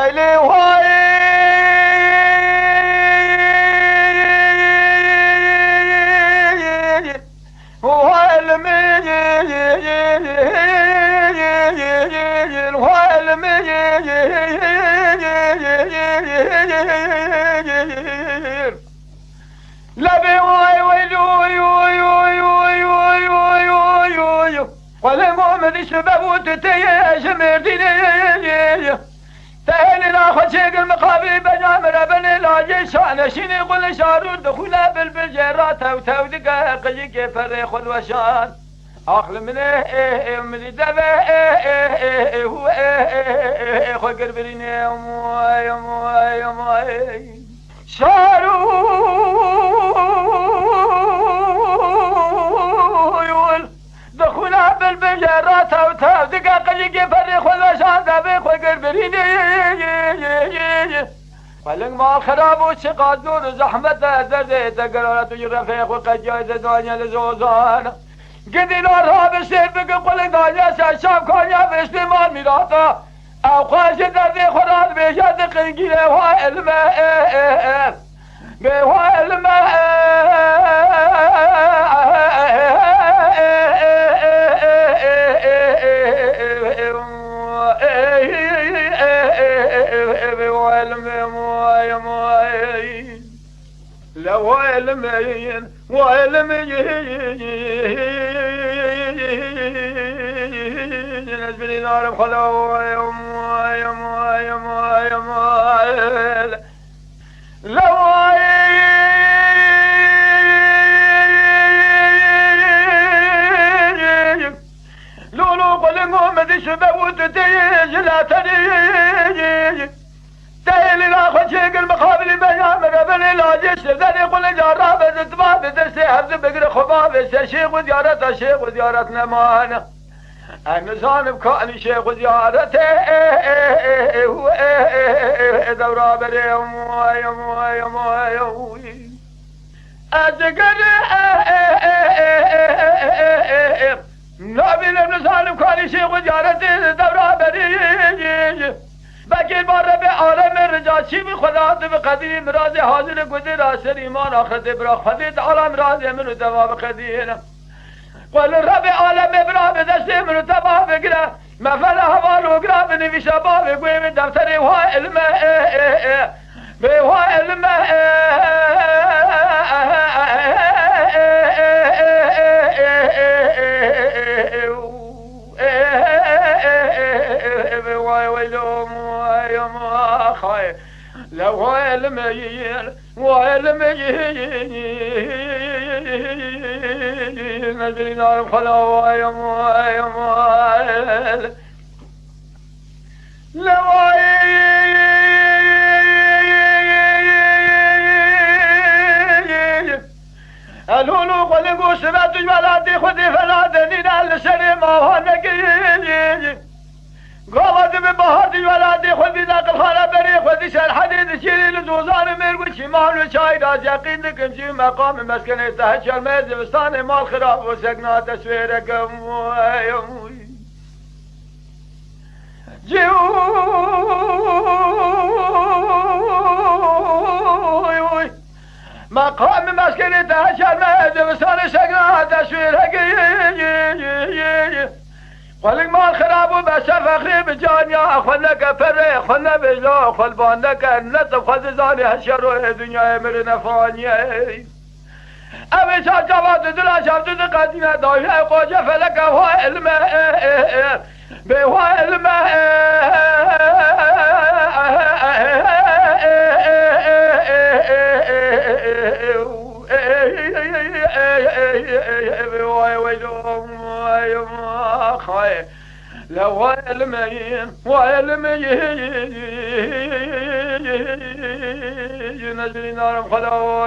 أيلي وهاي وهاي لبي واي ويلو يو قال مؤمن شباب وتتيش مرديني تهيني ناخد شيق المقابل بجامر بني لاجي شان شيني قل شارو دخولا بالبجرات وتو دقائق يجي فريخ الوشان اخل من من دبا هو خو قربريني يا شارو دخولا بالبجرات وتو دقائق يجي فريخ الوشان دبي خو قربريني قلن ما خراب وشقاد دور زحمة درد تقرارات ويرفيق وقد جايز دنيا لزوزان قدي نارها بسير بك قلن دنيا سشام كانيا باستمال ميراتا او خاش دردي خراد بيشاد قنقيله وها الماء بيها الماء لو علمين وعلمين نزبني نار خلو لو لولو قلنقو مدي شبوت تيج لا تريج تايل الاخر شيق المقابل بيامر بني لاجش ذني قل جراب الزباب درسي حفظ بقر خباب شيخ وزيارة شيخ وزيارة نمان النسان بكاني شيخ وزيارته دورا بريم أذكر نبي النسان بكاني شيخ وزيارته دورا بريم بكي بار بعالم الرجاشي بخدا بقديم راز حاضر قدر اسر ایمان آخرت برا خديت عالم راز من دوا بقدير قال رب عالم برا بدست من تبا بقرا مفل حوال وقرا بنوي شباب قوي من دفتر وها علم بها علم لو علمين وعلمين نزل نار خلو لو الهلو قلقو سبات جوالاتي خذي فلادني نال سري ما هو نقي قوض ببهاتي ولادي خذي ذاك الخالة بري خذي شال حديد شيري لزوزان ميرقو شمال وشايد از يقين لكم شي مقام مسكن يستهد شرميز بستاني مال خراب وسقنا تسويرك مقام مسكن يستهد شرميز بستاني سقنا تسويرك قلق مال خراب وبس فخري بجانيا خلك فري خلنا بجلا خل بانك نطف خذ زاني هالشر الدنيا مرنا فانية أبي شاب جواد دلا شاب جد قدينا دايا قوجة فلك هو الماء بهو الماء لو علمين وعلمين نزل نار خلو